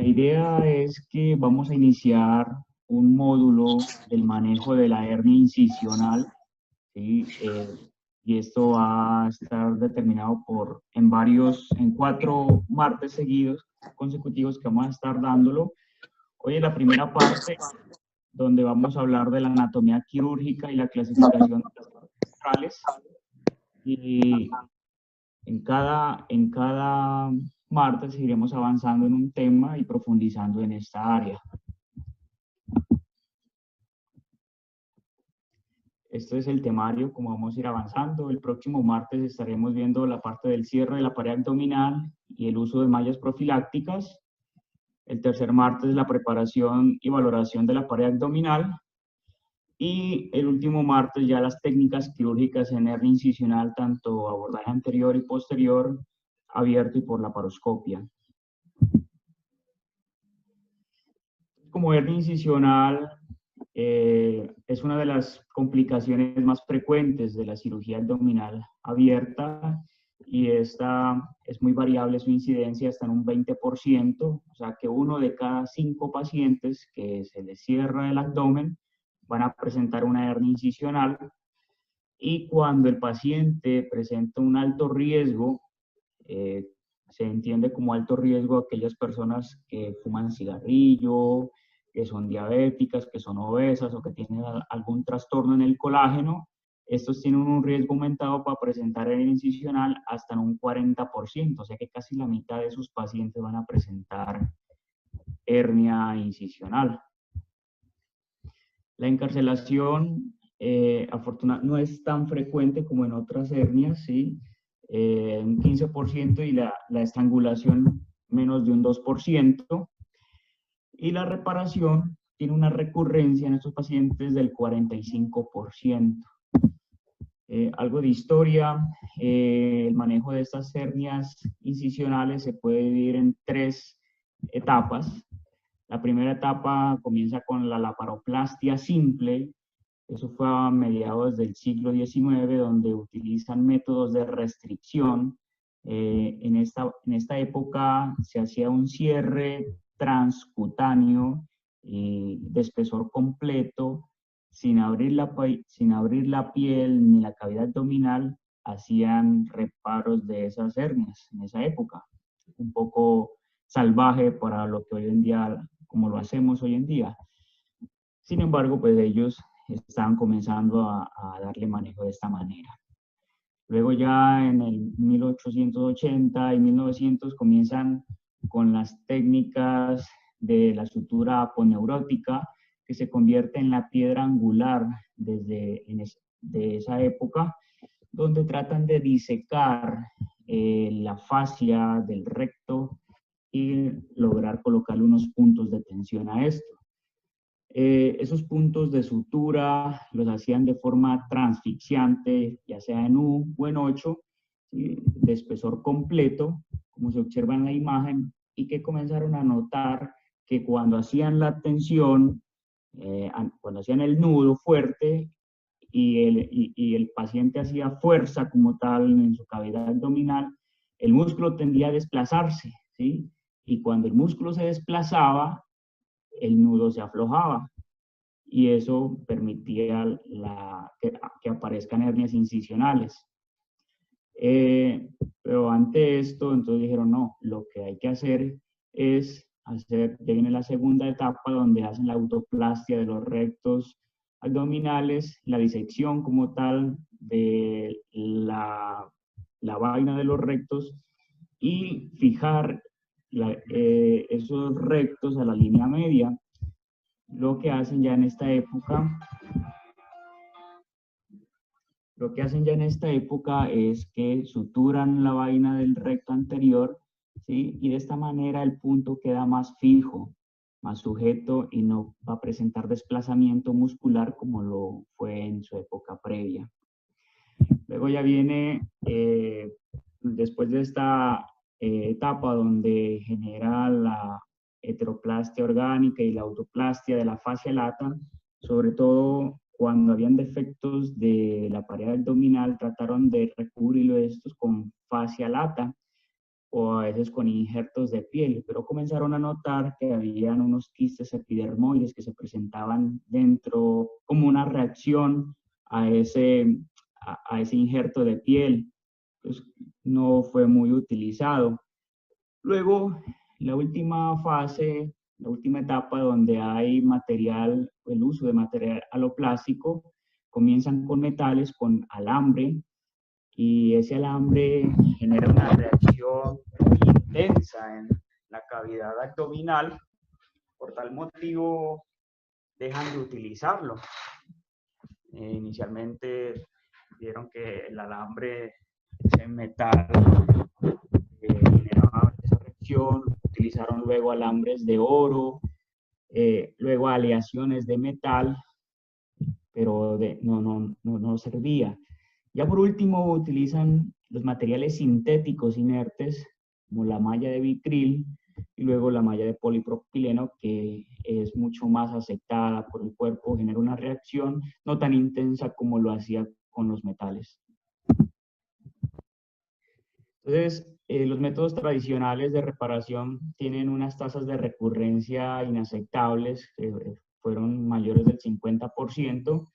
idea es que vamos a iniciar un módulo del manejo de la hernia incisional, ¿sí? Y esto va a estar determinado en 4 martes seguidos, consecutivos, que vamos a estar dándolo. Hoy es la primera parte, donde vamos a hablar de la anatomía quirúrgica y la clasificación de las partes centrales. Y en cada martes iremos avanzando en un tema y profundizando en esta área. Este es el temario, como vamos a ir avanzando. El próximo martes estaremos viendo la parte del cierre de la pared abdominal y el uso de mallas profilácticas. El tercer martes, la preparación y valoración de la pared abdominal. Y el último martes, ya las técnicas quirúrgicas en hernia incisional, tanto abordaje anterior y posterior, abierto y por laparoscopia. Como hernia incisional, es una de las complicaciones más frecuentes de la cirugía abdominal abierta, y esta es muy variable su incidencia, hasta en un 20%, o sea que 1 de cada 5 pacientes que se les cierra el abdomen van a presentar una hernia incisional. Y cuando el paciente presenta un alto riesgo, se entiende como alto riesgo aquellas personas que fuman cigarrillo, que son diabéticas, que son obesas o que tienen algún trastorno en el colágeno. Estos tienen un riesgo aumentado para presentar hernia incisional hasta en un 40%, o sea que casi la mitad de sus pacientes van a presentar hernia incisional. La encarcelación, afortunadamente, no es tan frecuente como en otras hernias, ¿sí? Un 15%, y la estrangulación menos de un 2%. Y la reparación tiene una recurrencia en estos pacientes del 45%. Algo de historia: el manejo de estas hernias incisionales se puede dividir en 3 etapas. La primera etapa comienza con la laparoplastia simple. Eso fue a mediados del siglo XIX, donde utilizan métodos de restricción. En esta época se hacía un cierre transcutáneo de espesor completo, sin abrir la piel ni la cavidad abdominal. Hacían reparos de esas hernias en esa época. Un poco salvaje para lo que hoy en día, como lo hacemos hoy en día. Sin embargo, pues ellos estaban comenzando a darle manejo de esta manera. Luego ya en el 1880 y 1900 comienzan con las técnicas de la sutura aponeurótica, que se convierte en la piedra angular de esa época, donde tratan de disecar la fascia del recto y lograr colocarle unos puntos de tensión a esto. Esos puntos de sutura los hacían de forma transfixiante, ya sea en U o en 8, ¿sí? De espesor completo, como se observa en la imagen, y que comenzaron a notar que cuando hacían la tensión, cuando hacían el nudo fuerte y el paciente hacía fuerza como tal en su cavidad abdominal, el músculo tendía a desplazarse, ¿sí? Y cuando el músculo se desplazaba, el nudo se aflojaba, y eso permitía que aparezcan hernias incisionales. Pero ante esto, entonces dijeron, no, lo que hay que hacer es ya viene la segunda etapa, donde hacen la autoplastia de los rectos abdominales, la disección como tal de la vaina de los rectos, y fijar esos rectos a la línea media. Lo que hacen ya en esta época es que suturan la vaina del recto anterior, ¿sí? Y de esta manera el punto queda más fijo, más sujeto, y no va a presentar desplazamiento muscular como lo fue en su época previa. Luego ya viene, después de esta etapa donde genera la heteroplastia orgánica y la autoplastia de la fascia lata, sobre todo cuando habían defectos de la pared abdominal, trataron de recubrirlo estos con fascia lata. o a veces con injertos de piel, pero comenzaron a notar que habían unos quistes epidermoides que se presentaban dentro como una reacción a ese injerto de piel. Pues no fue muy utilizado. Luego, la última fase, la última etapa donde hay material, el uso de material aloplástico, comienzan con metales, con alambre, y ese alambre genera una reacción muy intensa en la cavidad abdominal. Por tal motivo, dejan de utilizarlo. Inicialmente vieron que el alambre, ese metal, generaba esa reacción. Utilizaron luego alambres de oro, luego aleaciones de metal, pero no servía. Ya por último utilizan los materiales sintéticos inertes, como la malla de vitril y luego la malla de polipropileno, que es mucho más aceptada por el cuerpo, genera una reacción no tan intensa como lo hacía con los metales. Entonces, los métodos tradicionales de reparación tienen unas tasas de recurrencia inaceptables, que fueron mayores del 50%,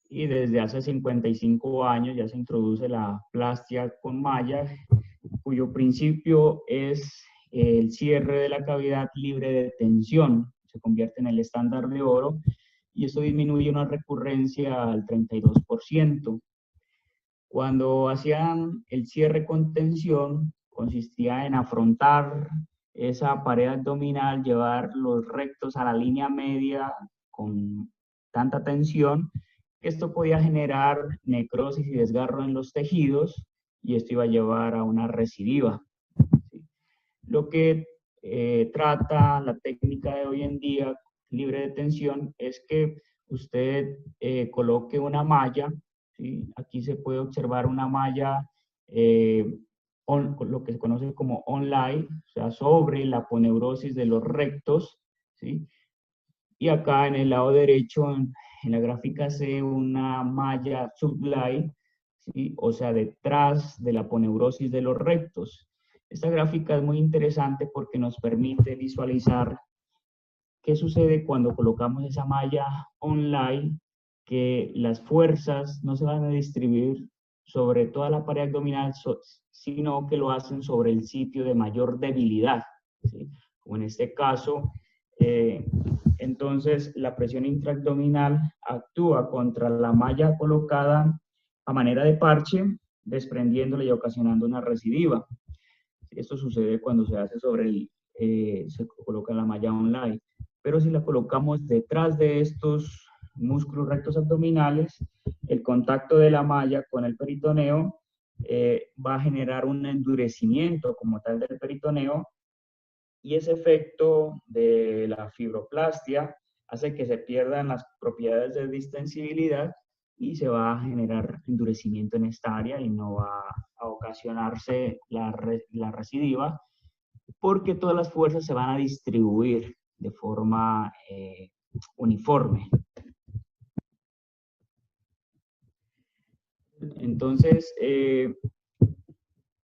y desde hace 55 años ya se introduce la plastia con malla, cuyo principio es el cierre de la cavidad libre de tensión. Se convierte en el estándar de oro y esto disminuye una recurrencia al 32%. Cuando hacían el cierre con tensión, consistía en afrontar esa pared abdominal, llevar los rectos a la línea media con tanta tensión que esto podía generar necrosis y desgarro en los tejidos y esto iba a llevar a una recidiva. ¿Sí? Lo que trata la técnica de hoy en día libre de tensión es que usted coloque una malla. ¿Sí? Aquí se puede observar una malla, lo que se conoce como online, o sea, sobre la aponeurosis de los rectos. ¿Sí? Y acá en el lado derecho, en la gráfica C, una malla sublime, ¿sí? O sea, detrás de la aponeurosis de los rectos. Esta gráfica es muy interesante porque nos permite visualizar qué sucede cuando colocamos esa malla online, que las fuerzas no se van a distribuir sobre toda la pared abdominal, sino que lo hacen sobre el sitio de mayor debilidad, ¿sí? Como en este caso, entonces la presión intraabdominal actúa contra la malla colocada a manera de parche, desprendiéndola y ocasionando una recidiva. Esto sucede cuando se hace se coloca la malla online. Pero si la colocamos detrás de estos músculos rectos abdominales, el contacto de la malla con el peritoneo va a generar un endurecimiento como tal del peritoneo, y ese efecto de la fibroplastia hace que se pierdan las propiedades de distensibilidad y se va a generar endurecimiento en esta área y no va a ocasionarse la recidiva, porque todas las fuerzas se van a distribuir de forma uniforme. Entonces,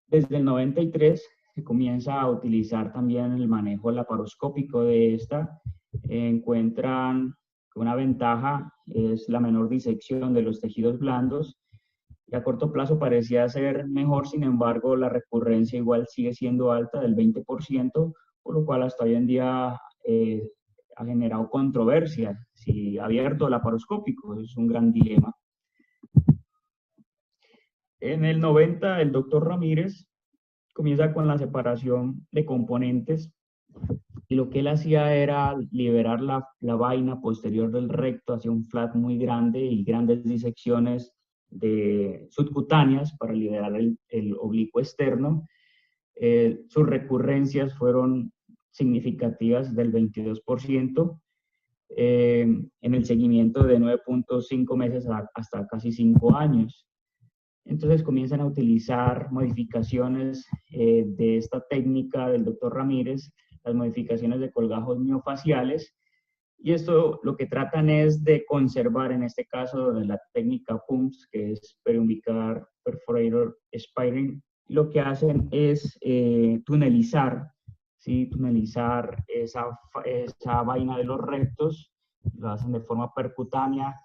desde el 93 se comienza a utilizar también el manejo laparoscópico de esta. Encuentran que una ventaja es la menor disección de los tejidos blandos, y a corto plazo parecía ser mejor. Sin embargo, la recurrencia igual sigue siendo alta, del 20%, por lo cual hasta hoy en día ha generado controversia. Si abierto o laparoscópico, es un gran dilema. En el 90, el doctor Ramírez comienza con la separación de componentes, y lo que él hacía era liberar la vaina posterior del recto hacia un flap muy grande y grandes disecciones subcutáneas para liberar el oblicuo externo. Sus recurrencias fueron significativas, del 22%, en el seguimiento de 9.5 meses hasta casi 5 años. Entonces comienzan a utilizar modificaciones de esta técnica del doctor Ramírez, las modificaciones de colgajos miofaciales, y esto lo que tratan es de conservar, en este caso de la técnica PUMS, que es Periumbilical Perforator Spiring lo que hacen es tunelizar, ¿sí? Tunelizar esa vaina de los rectos, lo hacen de forma percutánea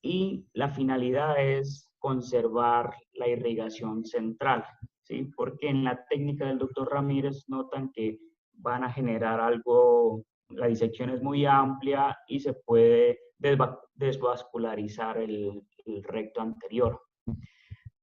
y la finalidad es conservar la irrigación central, ¿sí? Porque en la técnica del doctor Ramírez notan que van a generar algo, la disección es muy amplia y se puede desvascularizar el recto anterior.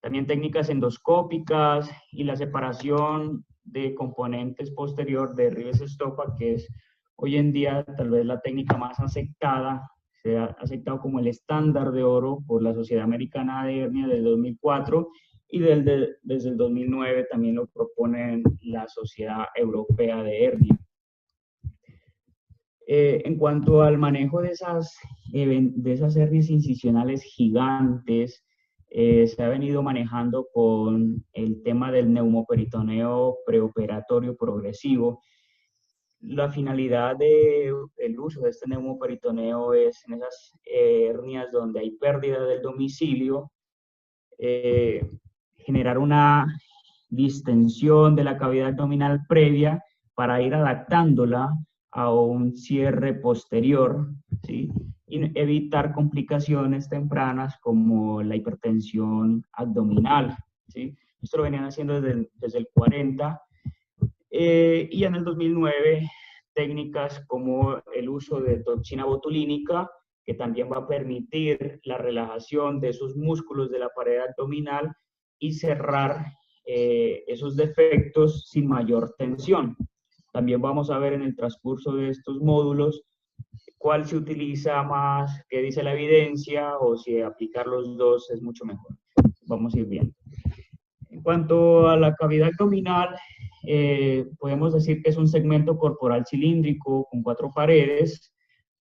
También técnicas endoscópicas y la separación de componentes posterior de Ribes-Stoppa, que es hoy en día tal vez la técnica más aceptada, se ha aceptado como el estándar de oro por la Sociedad Americana de Hernia desde 2004 y desde el 2009 también lo proponen la Sociedad Europea de Hernia. En cuanto al manejo de esas hernias incisionales gigantes, se ha venido manejando con el tema del neumoperitoneo preoperatorio progresivo. La finalidad del uso de este neumoperitoneo es en esas hernias donde hay pérdida del domicilio, generar una distensión de la cavidad abdominal previa para ir adaptándola a un cierre posterior, ¿sí? Y evitar complicaciones tempranas como la hipertensión abdominal, ¿sí? Esto lo venían haciendo desde el 40 y en el 2009 técnicas como el uso de toxina botulínica, que también va a permitir la relajación de esos músculos de la pared abdominal y cerrar esos defectos sin mayor tensión. También vamos a ver en el transcurso de estos módulos cuál se utiliza más, qué dice la evidencia o si aplicar los dos es mucho mejor. Vamos a ir viendo. En cuanto a la cavidad abdominal, podemos decir que es un segmento corporal cilíndrico con 4 paredes,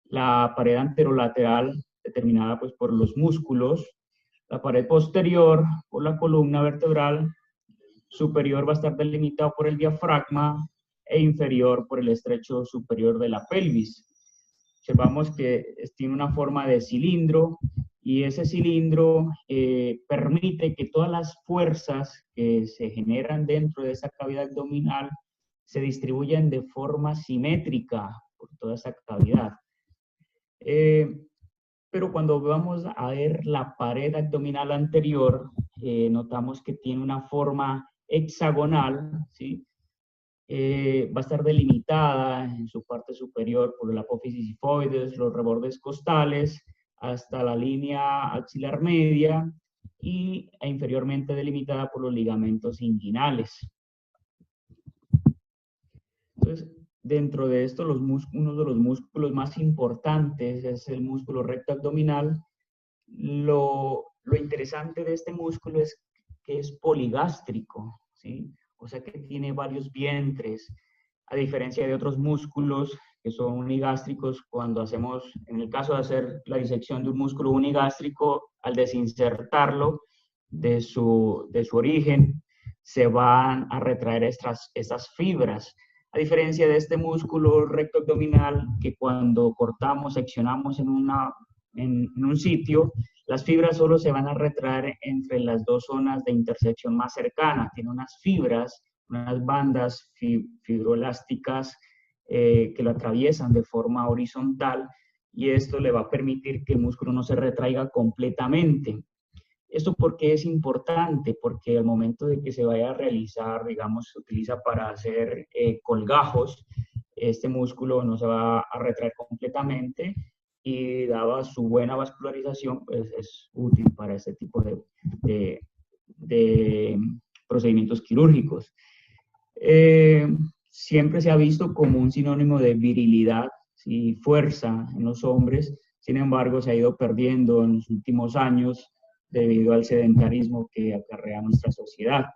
la pared anterolateral determinada pues, por los músculos, la pared posterior por la columna vertebral, superior va a estar delimitado por el diafragma e inferior por el estrecho superior de la pelvis. Observamos que tiene una forma de cilindro y ese cilindro permite que todas las fuerzas que se generan dentro de esa cavidad abdominal se distribuyan de forma simétrica por toda esa cavidad. Pero cuando vamos a ver la pared abdominal anterior, notamos que tiene una forma hexagonal, ¿sí? Va a estar delimitada en su parte superior por la apófisis sifoides, los rebordes costales, hasta la línea axilar media y inferiormente delimitada por los ligamentos inguinales. Entonces, dentro de esto, uno de los músculos más importantes es el músculo recto abdominal. Lo interesante de este músculo es que es poligástrico, ¿sí? O sea que tiene varios vientres, a diferencia de otros músculos que son unigástricos. Cuando hacemos, en el caso de hacer la disección de un músculo unigástrico, al desinsertarlo de su origen, se van a retraer estas fibras. A diferencia de este músculo recto abdominal, que cuando cortamos, seccionamos en un sitio, las fibras solo se van a retraer entre las dos zonas de intersección más cercanas. Tiene unas fibras, unas bandas fibroelásticas que lo atraviesan de forma horizontal y esto le va a permitir que el músculo no se retraiga completamente. ¿Esto por qué es importante? Porque al momento de que se vaya a realizar, digamos, se utiliza para hacer colgajos, este músculo no se va a retraer completamente y dada su buena vascularización, pues es útil para este tipo de procedimientos quirúrgicos. Siempre se ha visto como un sinónimo de virilidad y fuerza en los hombres, sin embargo se ha ido perdiendo en los últimos años debido al sedentarismo que acarrea nuestra sociedad.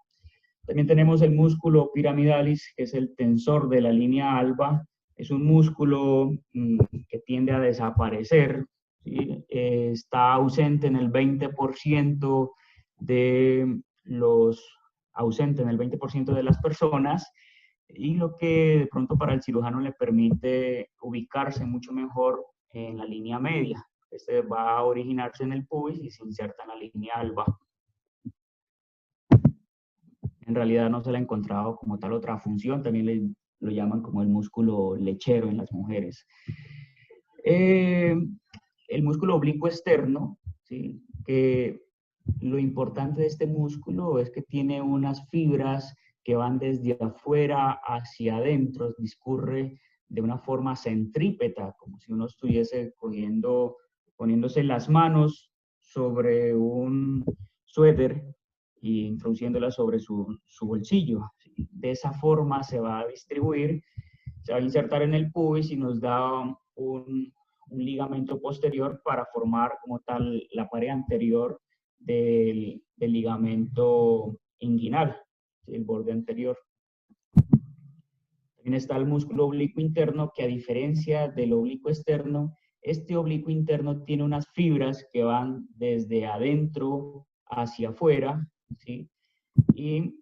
También tenemos el músculo piramidalis, que es el tensor de la línea alba. Es un músculo que tiende a desaparecer, ¿sí? Está ausente en el 20% de las personas y lo que de pronto para el cirujano le permite ubicarse mucho mejor en la línea media. Este va a originarse en el pubis y se inserta en la línea alba. En realidad no se le ha encontrado como tal otra función, también lo llaman como el músculo lechero en las mujeres. El músculo oblicuo externo, ¿sí? Que lo importante de este músculo es que tiene unas fibras que van desde afuera hacia adentro, discurre de una forma centrípeta, como si uno estuviese poniéndose las manos sobre un suéter y introduciéndola sobre su bolsillo. De esa forma se va a distribuir, se va a insertar en el pubis y nos da un ligamento posterior para formar como tal la pared anterior del ligamento inguinal, el borde anterior. También está el músculo oblicuo interno, que a diferencia del oblicuo externo, este oblicuo interno tiene unas fibras que van desde adentro hacia afuera, ¿sí? Y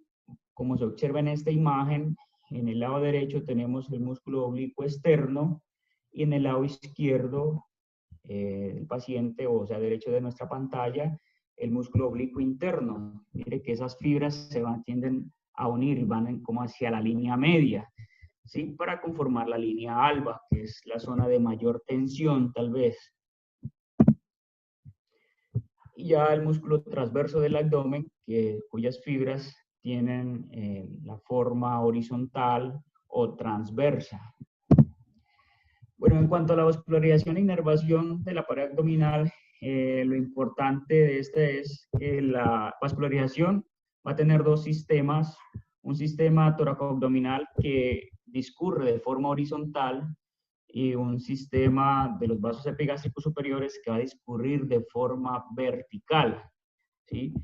como se observa en esta imagen, en el lado derecho tenemos el músculo oblicuo externo y en el lado izquierdo del paciente, o sea, derecho de nuestra pantalla, el músculo oblicuo interno. Mire que esas fibras tienden a unir y van como hacia la línea media, ¿sí? Para conformar la línea alba, que es la zona de mayor tensión, tal vez. Y ya el músculo transverso del abdomen, cuyas fibras tienen la forma horizontal o transversa. Bueno, en cuanto a la vascularización e inervación de la pared abdominal, lo importante de este es que la vascularización va a tener dos sistemas. Un sistema toracoabdominal que discurre de forma horizontal y un sistema de los vasos epigástricos superiores que va a discurrir de forma vertical, ¿sí?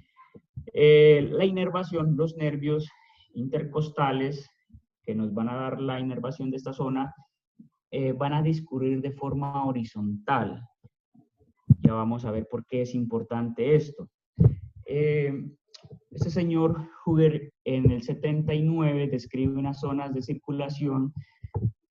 La inervación, los nervios intercostales que nos van a dar la inervación de esta zona, van a discurrir de forma horizontal. Ya vamos a ver por qué es importante esto. Este señor Huger en el 79 describe unas zonas de circulación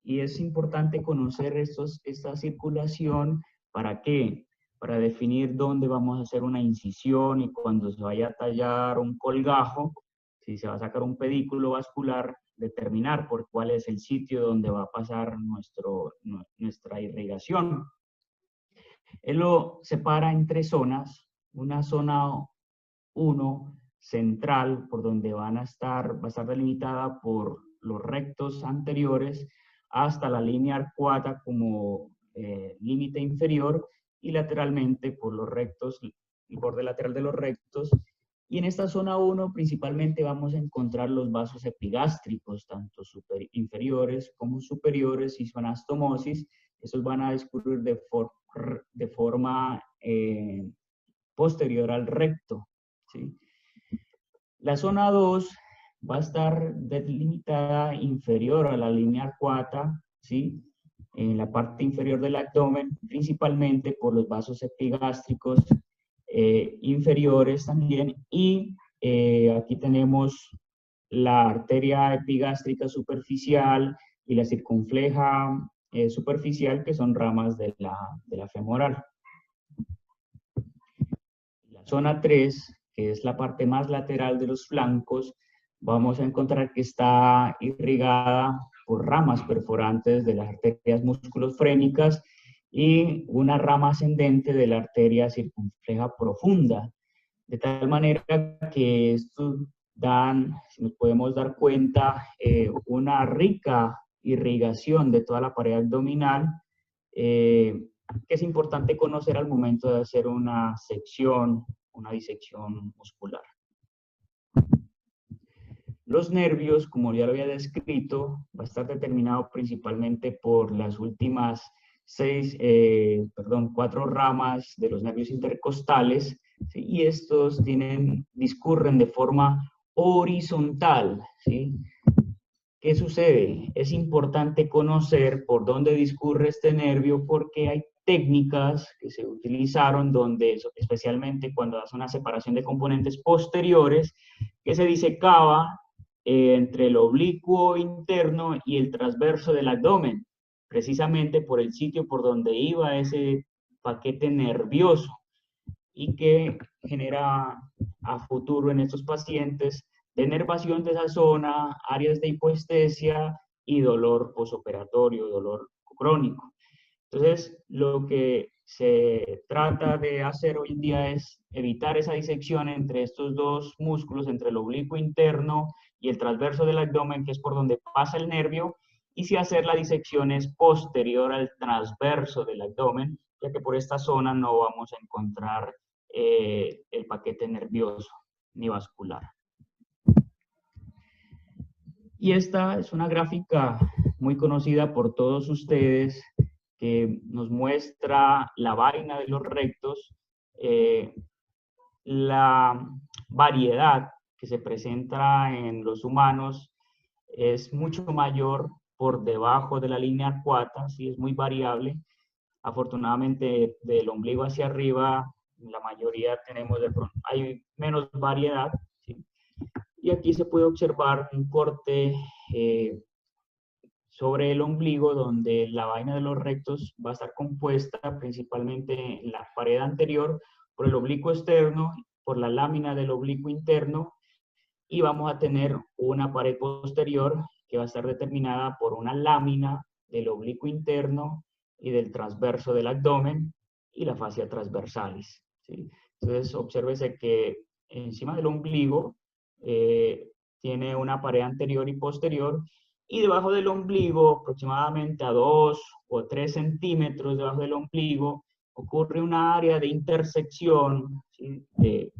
y es importante conocer esta circulación. ¿Para qué? Para definir dónde vamos a hacer una incisión y cuando se vaya a tallar un colgajo, si se va a sacar un pedículo vascular, determinar por cuál es el sitio donde va a pasar nuestra irrigación. Él lo separa en tres zonas. Una zona 1 central, por donde va a estar delimitada por los rectos anteriores hasta la línea arcuata como límite inferior y lateralmente por los rectos, el borde lateral de los rectos. Y en esta zona 1 principalmente vamos a encontrar los vasos epigástricos, tanto inferiores como superiores, y su anastomosis. Esos van a discurrir de forma posterior al recto, ¿sí? La zona 2 va a estar delimitada inferior a la línea arcuata, ¿sí? En la parte inferior del abdomen, principalmente por los vasos epigástricos inferiores también, y aquí tenemos la arteria epigástrica superficial y la circunfleja superficial, que son ramas de la femoral. La zona 3, que es la parte más lateral de los flancos, vamos a encontrar que está irrigada por ramas perforantes de las arterias musculofrénicas y una rama ascendente de la arteria circunfleja profunda. De tal manera que esto si nos podemos dar cuenta, una rica irrigación de toda la pared abdominal, que es importante conocer al momento de hacer una disección muscular. Los nervios, como ya lo había descrito, va a estar determinado principalmente por las últimas 4 ramas de los nervios intercostales, ¿sí? Y estos discurren de forma horizontal, ¿sí? ¿Qué sucede? Es importante conocer por dónde discurre este nervio porque hay técnicas que se utilizaron donde, especialmente cuando hace una separación de componentes posteriores, que se disecaba entre el oblicuo interno y el transverso del abdomen, precisamente por el sitio por donde iba ese paquete nervioso y que genera a futuro en estos pacientes denervación de esa zona, áreas de hipoestesia y dolor posoperatorio, dolor crónico. Entonces, lo que se trata de hacer hoy en día es evitar esa disección entre estos dos músculos, entre el oblicuo interno y el transverso del abdomen, que es por donde pasa el nervio, y si hacer la disección es posterior al transverso del abdomen, ya que por esta zona no vamos a encontrar el paquete nervioso ni vascular. Y esta es una gráfica muy conocida por todos ustedes que nos muestra la vaina de los rectos, la variedad que se presenta en los humanos es mucho mayor por debajo de la línea arcuata, sí, es muy variable. Afortunadamente, del ombligo hacia arriba, la mayoría tenemos, hay menos variedad, ¿sí? Y aquí se puede observar un corte sobre el ombligo, donde la vaina de los rectos va a estar compuesta principalmente en la pared anterior por el oblicuo externo, por la lámina del oblicuo interno, y vamos a tener una pared posterior que va a estar determinada por una lámina del oblicuo interno y del transverso del abdomen y la fascia transversalis, ¿sí? Entonces, obsérvese que encima del ombligo tiene una pared anterior y posterior, y debajo del ombligo, aproximadamente a 2 o 3 centímetros debajo del ombligo, ocurre una área de intersección, ¿sí?, de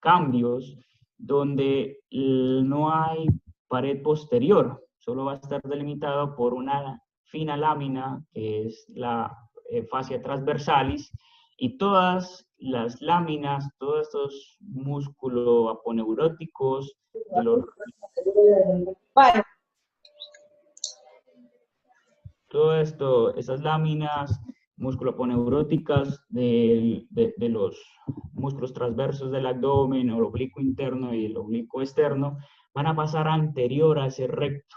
cambios, donde no hay pared posterior, solo va a estar delimitado por una fina lámina que es la fascia transversalis, y todas las láminas, todos estos músculos aponeuróticos de los... Todo esto, esas láminas musculoponeuróticas de los músculos transversos del abdomen, el oblicuo interno y el oblicuo externo, van a pasar anterior a ese recto,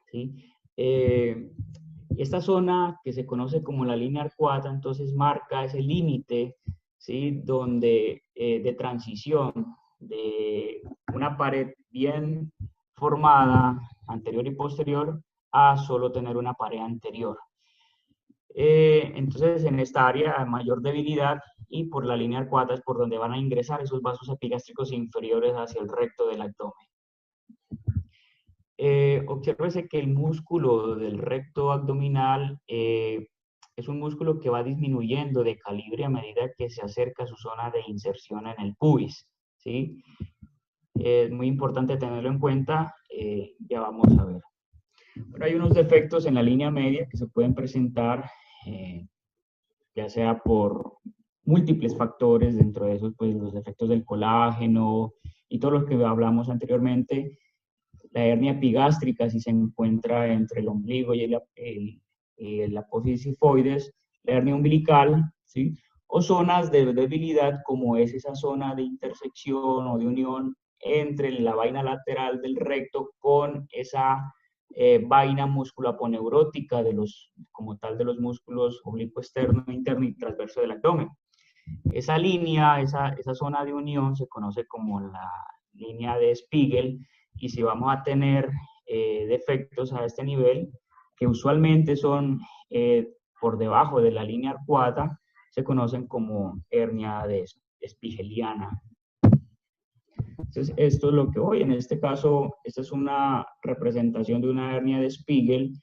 ¿sí? Esta zona que se conoce como la línea arcuata, entonces marca ese límite, ¿sí?, donde, de transición de una pared bien formada, anterior y posterior, a solo tener una pared anterior. Entonces, en esta área hay mayor debilidad, y por la línea arcuata es por donde van a ingresar esos vasos epigástricos inferiores hacia el recto del abdomen. Obsérvese que el músculo del recto abdominal es un músculo que va disminuyendo de calibre a medida que se acerca a su zona de inserción en el pubis, ¿sí? Es muy importante tenerlo en cuenta, ya vamos a ver. Pero hay unos defectos en la línea media que se pueden presentar, ya sea por múltiples factores, dentro de esos pues los defectos del colágeno y todo lo que hablamos anteriormente. La hernia epigástrica, si se encuentra entre el ombligo y el apófisis sifoides, la hernia umbilical, ¿sí?, o zonas de debilidad como es esa zona de intersección o de unión entre la vaina lateral del recto con esa vaina musculoaponeurótica como tal de los músculos oblicuo externo, interno y transverso del abdomen. Esa línea, esa zona de unión se conoce como la línea de Spiegel, y si vamos a tener defectos a este nivel, que usualmente son por debajo de la línea arcuata, se conocen como hernia spigeliana. Entonces, esto es lo que hoy, en este caso, esta es una representación de una hernia de Spiegel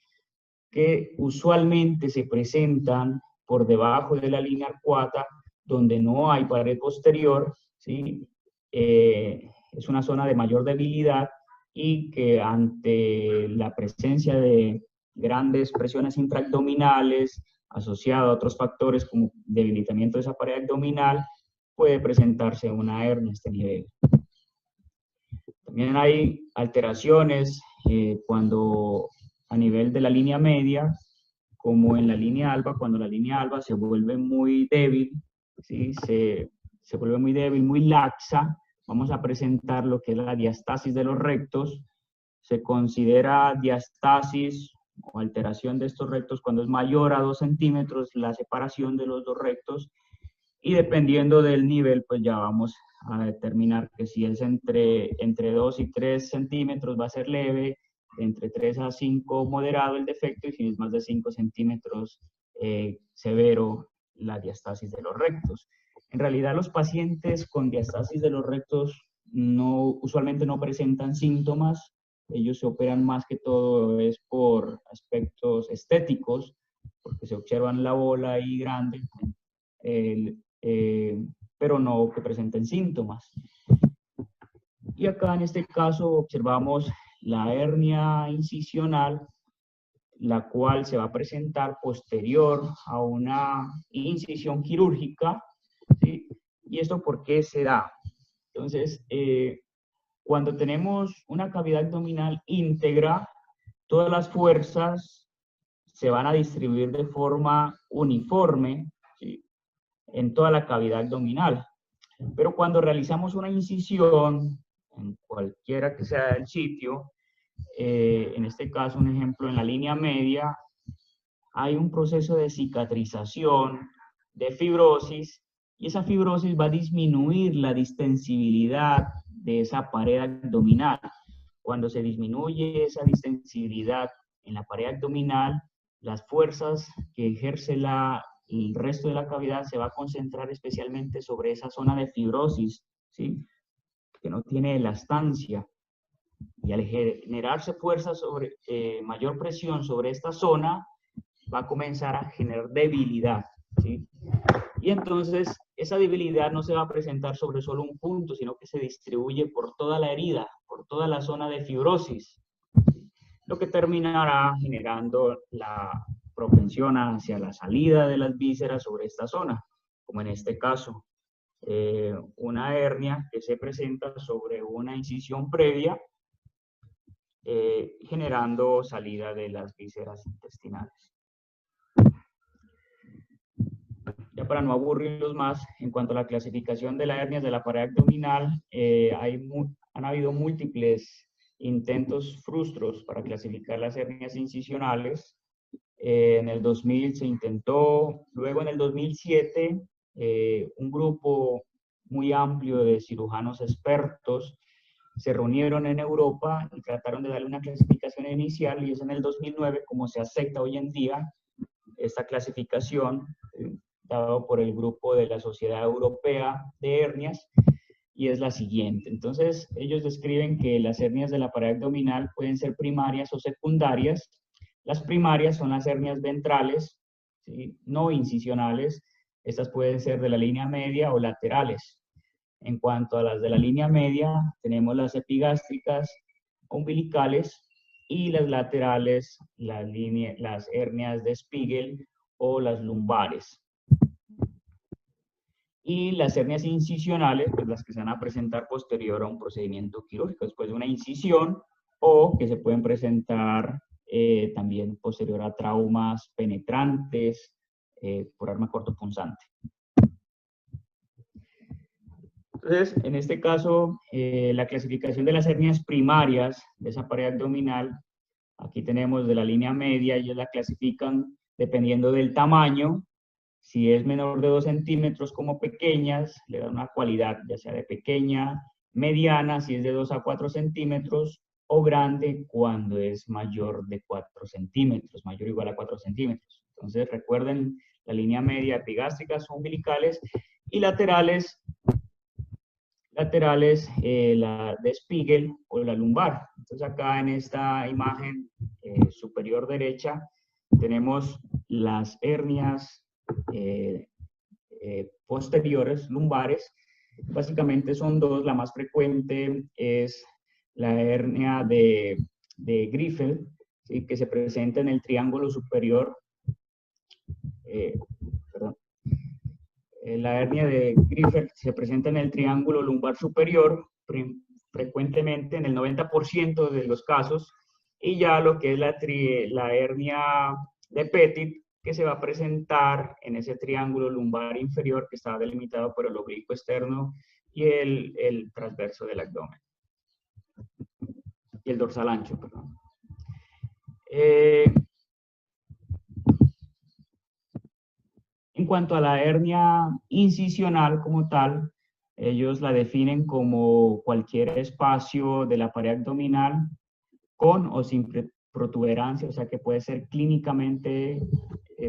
que usualmente se presentan por debajo de la línea arcuata, donde no hay pared posterior, ¿sí? Es una zona de mayor debilidad, y que ante la presencia de grandes presiones intraabdominales asociado a otros factores como debilitamiento de esa pared abdominal, puede presentarse una hernia a este nivel. También hay alteraciones cuando a nivel de la línea media, como en la línea alba, cuando la línea alba se vuelve muy débil, ¿sí?, se vuelve muy débil, muy laxa, vamos a presentar lo que es la diastasis de los rectos. Se considera diastasis o alteración de estos rectos cuando es mayor a 2 centímetros la separación de los dos rectos, y dependiendo del nivel, pues ya vamos a determinar que si es entre 2 y 3 centímetros va a ser leve, entre 3 a 5 moderado el defecto, y si es más de 5 centímetros severo la diastasis de los rectos. En realidad los pacientes con diastasis de los rectos usualmente no presentan síntomas. Ellos se operan más que todo es por aspectos estéticos, porque se observan la bola ahí grande, pero no que presenten síntomas. Y acá en este caso observamos la hernia incisional, la cual se va a presentar posterior a una incisión quirúrgica, ¿sí? ¿Y esto por qué se da? Entonces, cuando tenemos una cavidad abdominal íntegra, todas las fuerzas se van a distribuir de forma uniforme, ¿sí?, en toda la cavidad abdominal. Pero cuando realizamos una incisión, en cualquiera que sea el sitio, en este caso, un ejemplo, en la línea media, hay un proceso de cicatrización, de fibrosis, y esa fibrosis va a disminuir la distensibilidad de esa pared abdominal. Cuando se disminuye esa distensibilidad en la pared abdominal, las fuerzas que ejerce el resto de la cavidad se va a concentrar especialmente sobre esa zona de fibrosis, ¿sí?, que no tiene elastancia. Y al generarse fuerza sobre mayor presión sobre esta zona, va a comenzar a generar debilidad, ¿sí? Y entonces esa debilidad no se va a presentar sobre solo un punto, sino que se distribuye por toda la herida, por toda la zona de fibrosis, lo que terminará generando la propensión hacia la salida de las vísceras sobre esta zona, como en este caso, una hernia que se presenta sobre una incisión previa, generando salida de las vísceras intestinales. Ya para no aburrirlos más, en cuanto a la clasificación de las hernias de la pared abdominal, han habido múltiples intentos frustros para clasificar las hernias incisionales. En el 2000 se intentó, luego en el 2007, un grupo muy amplio de cirujanos expertos se reunieron en Europa y trataron de darle una clasificación inicial, y es en el 2009 como se acepta hoy en día esta clasificación, dado por el grupo de la Sociedad Europea de Hernias, y es la siguiente. Entonces, ellos describen que las hernias de la pared abdominal pueden ser primarias o secundarias. Las primarias son las hernias ventrales, ¿sí?, no incisionales. Estas pueden ser de la línea media o laterales. En cuanto a las de la línea media, tenemos las epigástricas, umbilicales, y las laterales, las hernias de Spiegel o las lumbares. Y las hernias incisionales, pues las que se van a presentar posterior a un procedimiento quirúrgico, después de una incisión, o que se pueden presentar también posterior a traumas penetrantes por arma cortopunzante. Entonces, en este caso, la clasificación de las hernias primarias de esa pared abdominal, aquí tenemos de la línea media, ellos la clasifican dependiendo del tamaño. Si es menor de 2 centímetros como pequeñas, le da una cualidad ya sea de pequeña, mediana, si es de 2 a 4 centímetros, o grande cuando es mayor de 4 centímetros, mayor o igual a 4 centímetros. Entonces recuerden, la línea media, epigástricas, umbilicales, y laterales, la de Spiegel o la lumbar. Entonces acá en esta imagen superior derecha tenemos las hernias posteriores, lumbares. Básicamente son dos. La más frecuente es la hernia de Griffith, ¿sí?, que se presenta en el triángulo superior. La hernia de Griffith se presenta en el triángulo lumbar superior, frecuentemente en el 90% de los casos, y ya lo que es la hernia de Petit, que se va a presentar en ese triángulo lumbar inferior que está delimitado por el oblicuo externo y el transverso del abdomen. Y el dorsal ancho, perdón. En cuanto a la hernia incisional como tal, ellos la definen como cualquier espacio de la pared abdominal con o sin protuberancia, o sea que puede ser clínicamente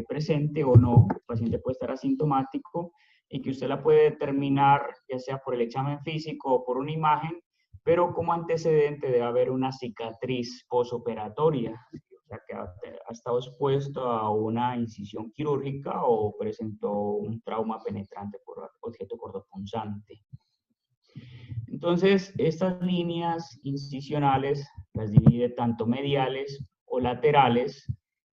presente o no, el paciente puede estar asintomático y que usted la puede determinar ya sea por el examen físico o por una imagen, pero como antecedente debe haber una cicatriz posoperatoria, o sea que ha estado expuesto a una incisión quirúrgica o presentó un trauma penetrante por objeto cortopunzante. Entonces, estas líneas incisionales las divide tanto mediales o laterales.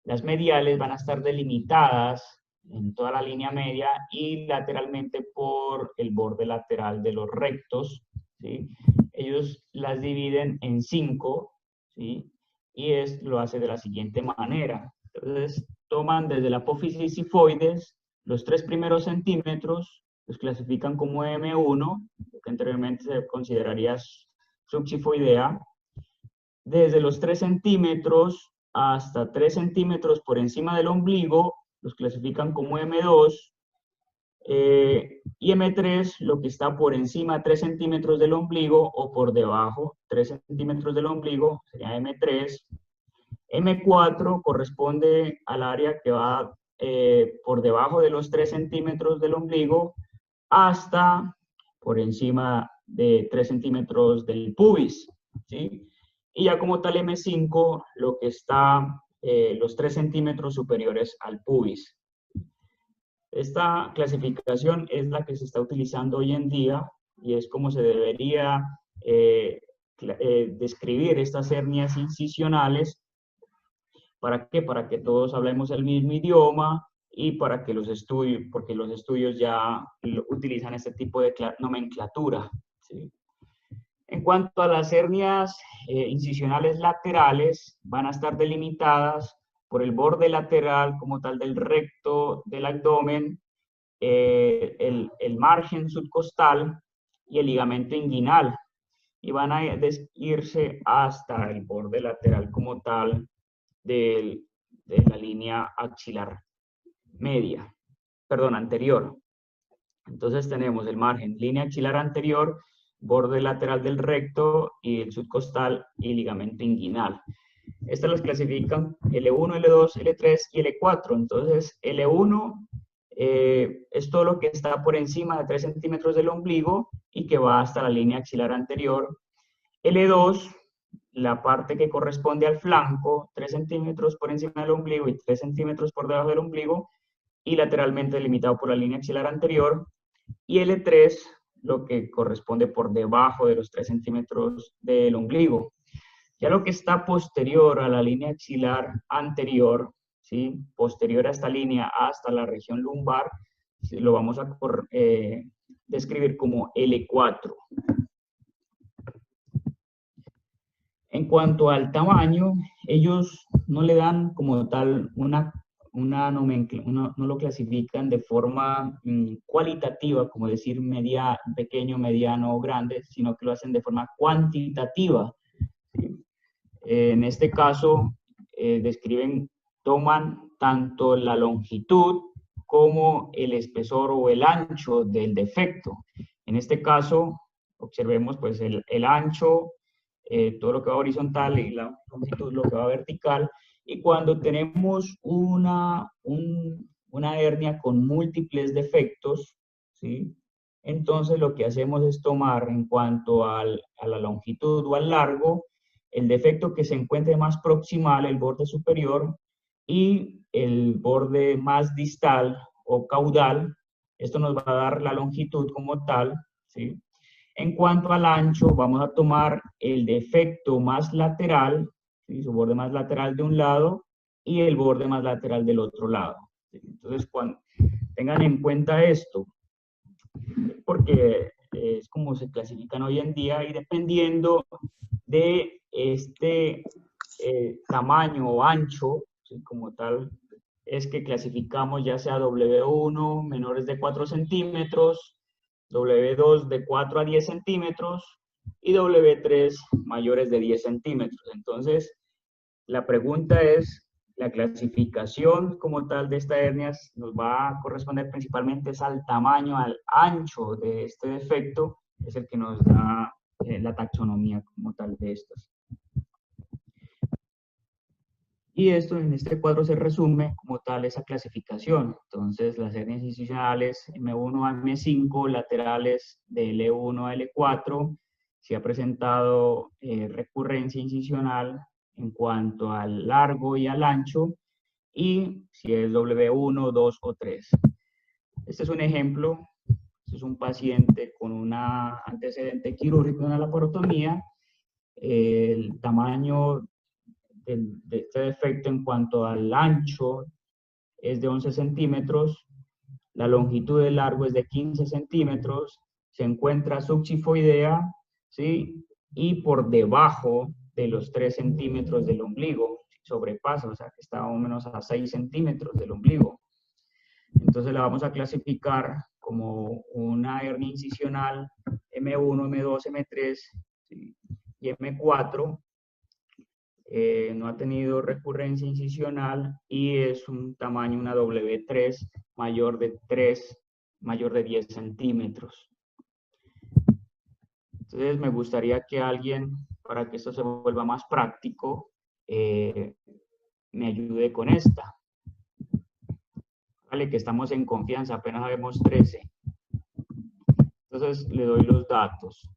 Las mediales van a estar delimitadas en toda la línea media y lateralmente por el borde lateral de los rectos, ¿sí? Ellos las dividen en 5, ¿sí? Y lo hace de la siguiente manera. Entonces, toman desde la apófisis sifoides los 3 primeros centímetros, los clasifican como M1, lo que anteriormente se consideraría subsifoidea, desde los 3 centímetros hasta 3 centímetros por encima del ombligo, los clasifican como M2, y M3, lo que está por encima 3 centímetros del ombligo o por debajo 3 centímetros del ombligo, sería M3. M4 corresponde al área que va por debajo de los 3 centímetros del ombligo hasta por encima de 3 centímetros del pubis, ¿sí? Y ya como tal M5, lo que está los 3 centímetros superiores al pubis. Esta clasificación es la que se está utilizando hoy en día y es como se debería describir estas hernias incisionales. ¿Para qué? Para que todos hablemos el mismo idioma y para que los estudios, porque los estudios ya utilizan este tipo de nomenclatura, ¿sí? En cuanto a las hernias incisionales laterales, van a estar delimitadas por el borde lateral como tal del recto del abdomen, el margen subcostal y el ligamento inguinal. Y van a irse hasta el borde lateral como tal de la línea axilar media, perdón, anterior. Entonces tenemos el margen, línea axilar anterior, borde lateral del recto y el subcostal y ligamento inguinal. Estas las clasifican L1, L2, L3 y L4. Entonces, L1 es todo lo que está por encima de 3 centímetros del ombligo y que va hasta la línea axilar anterior. L2, la parte que corresponde al flanco, 3 centímetros por encima del ombligo y 3 centímetros por debajo del ombligo, y lateralmente delimitado por la línea axilar anterior. Y L3, lo que corresponde por debajo de los 3 centímetros del ombligo. Ya lo que está posterior a la línea axilar anterior, ¿sí? Posterior a esta línea hasta la región lumbar, ¿sí? Lo vamos a describir como L4. En cuanto al tamaño, ellos no le dan como tal una nomenclatura, no lo clasifican de forma cualitativa, como decir pequeño, mediano o grande, sino que lo hacen de forma cuantitativa. ¿Sí? En este caso, toman tanto la longitud como el espesor o el ancho del defecto. En este caso, observemos pues el ancho, todo lo que va horizontal y la longitud lo que va vertical. Y cuando tenemos una hernia con múltiples defectos, ¿sí? Entonces lo que hacemos es tomar en cuanto a la longitud o al largo, el defecto que se encuentre más proximal, el borde superior, y el borde más distal o caudal. Esto nos va a dar la longitud como tal, ¿sí? En cuanto al ancho, vamos a tomar el defecto más lateral, ¿sí? Su borde más lateral de un lado y el borde más lateral del otro lado. ¿Sí? Entonces, tengan en cuenta esto, porque es como se clasifican hoy en día y dependiendo de este tamaño o ancho, ¿sí? Como tal, es que clasificamos ya sea W1 menores de 4 centímetros, W2 de 4 a 10 centímetros y W3 mayores de 10 centímetros. Entonces, la pregunta es, la clasificación como tal de estas hernias nos va a corresponder principalmente al tamaño, al ancho de este defecto es el que nos da la taxonomía como tal de estas. Y esto en este cuadro se resume como tal esa clasificación. Entonces, las hernias incisionales M1 a M5, laterales de L1 a L4, si ha presentado recurrencia incisional en cuanto al largo y al ancho, y si es W1, 2 o 3. Este es un ejemplo. Este es un paciente con un antecedente quirúrgico, una laparotomía. El tamaño de este defecto en cuanto al ancho es de 11 centímetros, la longitud del largo es de 15 centímetros, se encuentra subxifoidea, ¿sí? Y por debajo de los 3 centímetros del ombligo, sobrepasa, o sea que está más o menos a 6 centímetros del ombligo. Entonces la vamos a clasificar como una hernia incisional M1, M2, M3, ¿sí? Y M4. No ha tenido recurrencia incisional y es un tamaño, una W3 mayor de 10 centímetros. Entonces me gustaría que alguien, para que esto se vuelva más práctico, me ayude con esta. Vale, que estamos en confianza, apenas sabemos 13. Entonces le doy los datos.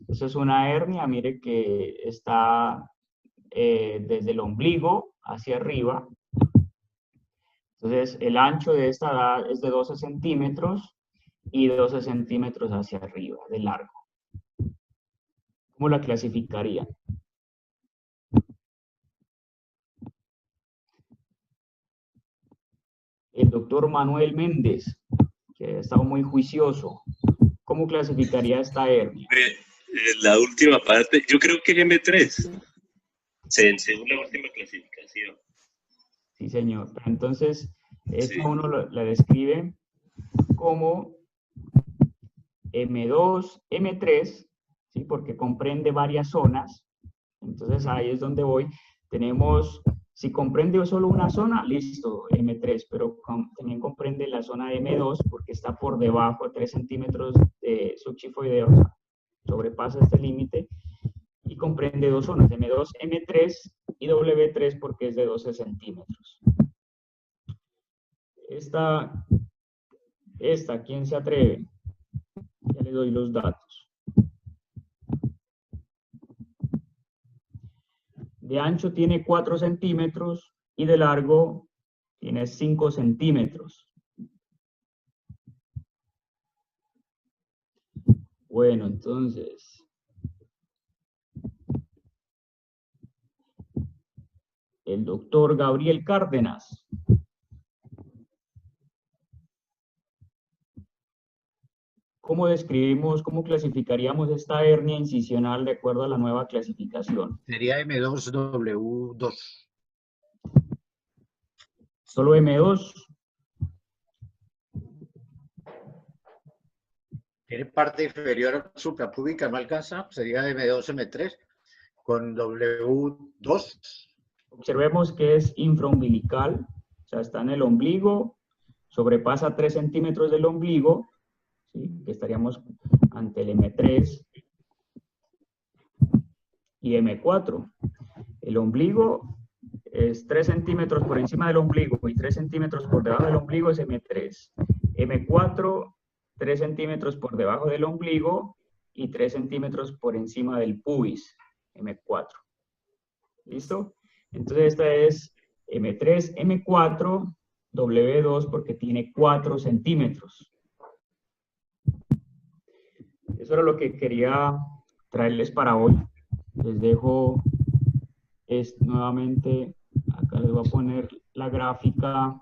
Eso es una hernia, mire que está desde el ombligo hacia arriba. Entonces, el ancho de esta edad es de 12 centímetros y 12 centímetros hacia arriba, de largo. ¿Cómo la clasificarían? El doctor Manuel Méndez, que ha estado muy juicioso, ¿cómo clasificaría esta hernia? La última parte, yo creo que M3, según la última clasificación. Sí, señor. Entonces, esta uno la describe como M2, M3, ¿sí? Porque comprende varias zonas. Entonces, ahí es donde voy. Tenemos, si comprende solo una zona, listo, M3, pero también comprende la zona de M2 porque está por debajo de 3 centímetros de subxifoideo, o sea, sobrepasa este límite, y comprende dos zonas, M2, M3 y W3 porque es de 12 centímetros. Esta, ¿quién se atreve? Ya le doy los datos. De ancho tiene 4 centímetros y de largo tiene 5 centímetros. Bueno, entonces, el doctor Gabriel Cárdenas. ¿Cómo describimos, cómo clasificaríamos esta hernia incisional de acuerdo a la nueva clasificación? Sería M2W2. Solo M2. Tiene parte inferior suprapúbica, no alcanza, sería M2, M3, con W2. Observemos que es infraumbilical, o sea, está en el ombligo, sobrepasa 3 centímetros del ombligo, ¿sí? Que estaríamos ante el M3 y M4. El ombligo es 3 centímetros por encima del ombligo y 3 centímetros por debajo del ombligo es M3. M4, 3 centímetros por debajo del ombligo y 3 centímetros por encima del pubis, M4. ¿Listo? Entonces esta es M3, M4, W2 porque tiene 4 centímetros. Eso era lo que quería traerles para hoy. Les dejo nuevamente, acá les voy a poner la gráfica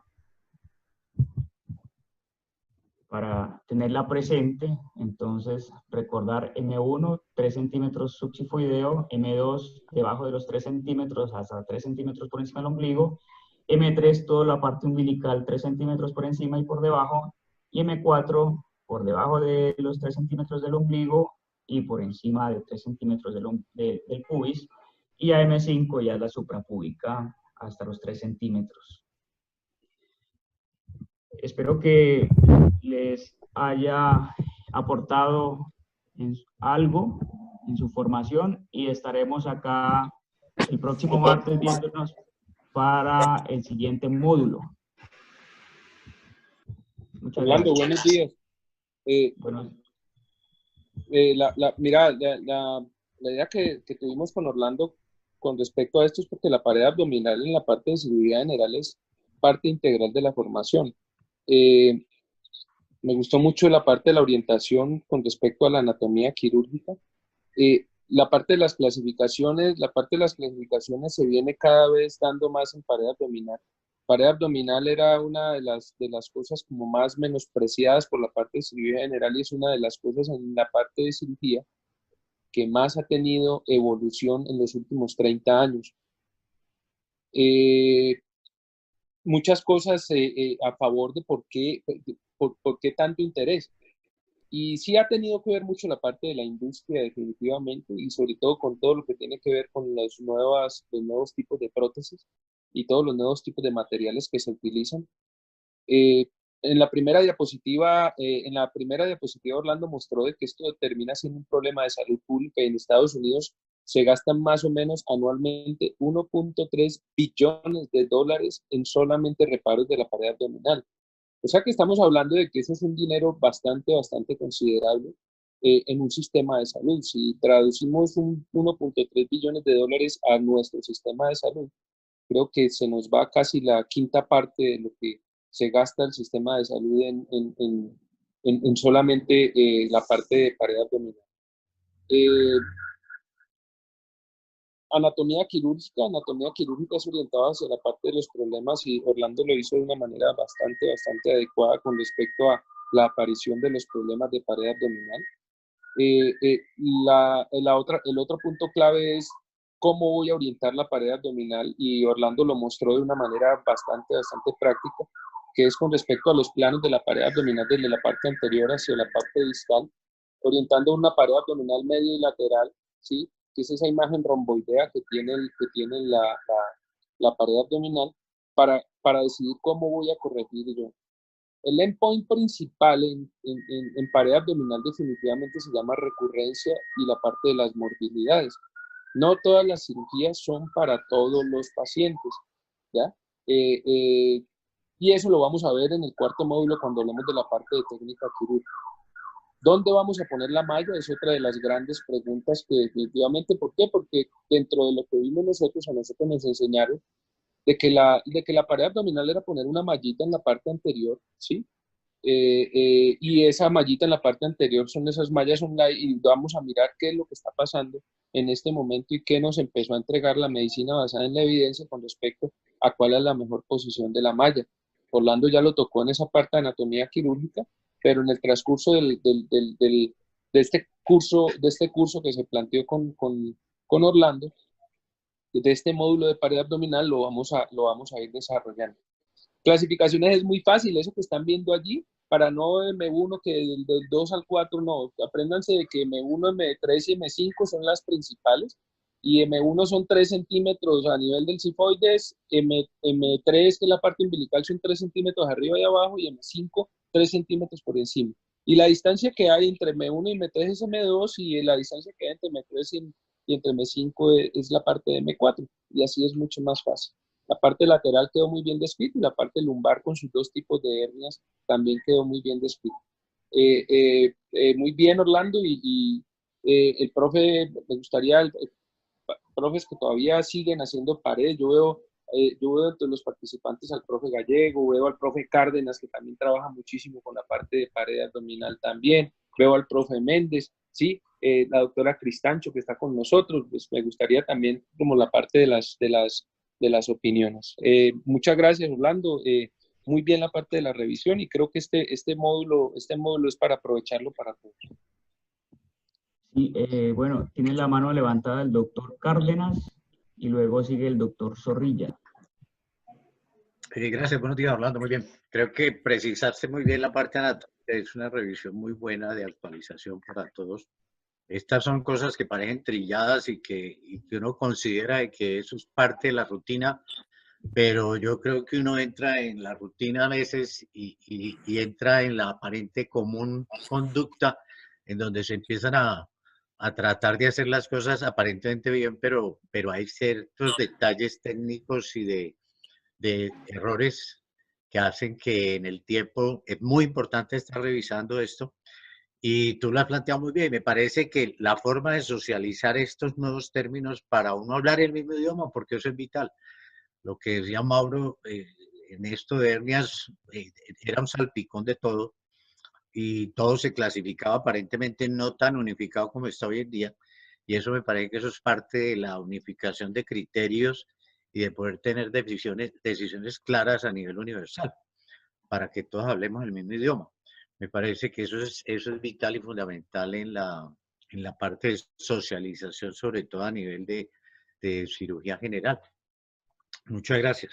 para tenerla presente. Entonces, recordar M1, 3 centímetros subxifoideo, M2 debajo de los 3 centímetros hasta 3 centímetros por encima del ombligo, M3 toda la parte umbilical 3 centímetros por encima y por debajo, y M4 por debajo de los 3 centímetros del ombligo y por encima de 3 centímetros del pubis, y a M5 ya la suprapúbica hasta los 3 centímetros. Espero que les haya aportado algo en su formación y estaremos acá el próximo martes viéndonos para el siguiente módulo. Muchas Orlando, gracias. buenos días. Bueno, Mira, la idea que tuvimos con Orlando con respecto a esto es porque la pared abdominal en la parte de seguridad general es parte integral de la formación. Me gustó mucho la parte de la orientación con respecto a la anatomía quirúrgica. La parte de las clasificaciones se viene cada vez dando más en pared abdominal. Pared abdominal era una de las cosas como más menospreciadas por la parte de cirugía general y es una de las cosas en la parte de cirugía que más ha tenido evolución en los últimos 30 años. Muchas cosas a favor de por qué tanto interés. Y sí ha tenido que ver mucho la parte de la industria definitivamente y sobre todo con todo lo que tiene que ver con los nuevos tipos de prótesis y todos los nuevos tipos de materiales que se utilizan. En la primera diapositiva Orlando mostró de que esto termina siendo un problema de salud pública y en Estados Unidos se gastan más o menos anualmente 1.3 billones de dólares en solamente reparos de la pared abdominal. O sea que estamos hablando de que eso es un dinero bastante considerable en un sistema de salud. Si traducimos 1.3 billones de dólares a nuestro sistema de salud, creo que se nos va casi la quinta parte de lo que se gasta el sistema de salud en solamente la parte de pared abdominal. Anatomía quirúrgica es orientada hacia la parte de los problemas y Orlando lo hizo de una manera bastante adecuada con respecto a la aparición de los problemas de pared abdominal. El otro punto clave es cómo voy a orientar la pared abdominal y Orlando lo mostró de una manera bastante práctica, que es con respecto a los planos de la pared abdominal desde la parte anterior hacia la parte distal, orientando una pared abdominal media y lateral, ¿sí? Que es esa imagen romboidea que tiene la pared abdominal para decidir cómo voy a corregir yo. El endpoint principal en pared abdominal definitivamente se llama recurrencia y la parte de las morbilidades. No todas las cirugías son para todos los pacientes, ¿ya? Y eso lo vamos a ver en el cuarto módulo cuando hablemos de la parte de técnica quirúrgica. ¿Dónde vamos a poner la malla? Es otra de las grandes preguntas que definitivamente, ¿por qué? Porque dentro de lo que vimos nosotros, a nosotros nos enseñaron de que la pared abdominal era poner una mallita en la parte anterior, ¿sí? Y esa mallita en la parte anterior son esas mallas online y vamos a mirar qué es lo que está pasando en este momento y qué nos empezó a entregar la medicina basada en la evidencia con respecto a cuál es la mejor posición de la malla. Orlando ya lo tocó en esa parte de anatomía quirúrgica, pero en el transcurso de este curso que se planteó con Orlando, de este módulo de pared abdominal lo vamos a ir desarrollando. Clasificaciones es muy fácil, eso que están viendo allí, para no M1 que del 2 al 4, no, apréndanse de que M1, M3 y M5 son las principales, y M1 son 3 centímetros a nivel del cifoides, M3 que es la parte umbilical son 3 centímetros arriba y abajo, y M5 3 centímetros por encima. Y la distancia que hay entre M1 y M3 es M2, y la distancia que hay entre M3 y entre M5 es la parte de M4, y así es mucho más fácil. La parte lateral quedó muy bien descrita y la parte lumbar con sus dos tipos de hernias también quedó muy bien descrita. Muy bien, Orlando, y el profe, me gustaría, profes que todavía siguen haciendo paredes, yo veo entre los participantes al profe Gallego, veo al profe Cárdenas, que también trabaja muchísimo con la parte de pared abdominal también, veo al profe Méndez, ¿sí? La doctora Cristancho, que está con nosotros, pues me gustaría también como la parte de las opiniones. Muchas gracias, Orlando. Muy bien la parte de la revisión y creo que este módulo es para aprovecharlo para todos. Sí, bueno, tiene la mano levantada el doctor Cárdenas y luego sigue el doctor Zorrilla. Gracias, buenos días, Orlando, muy bien. Creo que precisarse muy bien la parte anatómica es una revisión muy buena de actualización para todos. Estas son cosas que parecen trilladas y que uno considera que eso es parte de la rutina, pero yo creo que uno entra en la rutina a veces y entra en la aparente común conducta en donde se empiezan a tratar de hacer las cosas aparentemente bien, pero hay ciertos detalles técnicos y de errores que hacen que en el tiempo es muy importante estar revisando esto. Y tú lo has planteado muy bien. Me parece que la forma de socializar estos nuevos términos para uno hablar el mismo idioma, porque eso es vital. Lo que decía Mauro, en esto de hernias, era un salpicón de todo y todo se clasificaba aparentemente no tan unificado como está hoy en día. Y eso me parece que eso es parte de la unificación de criterios y de poder tener decisiones claras a nivel universal, para que todos hablemos el mismo idioma. Me parece que eso es vital y fundamental en la parte de socialización, sobre todo a nivel de cirugía general. Muchas gracias.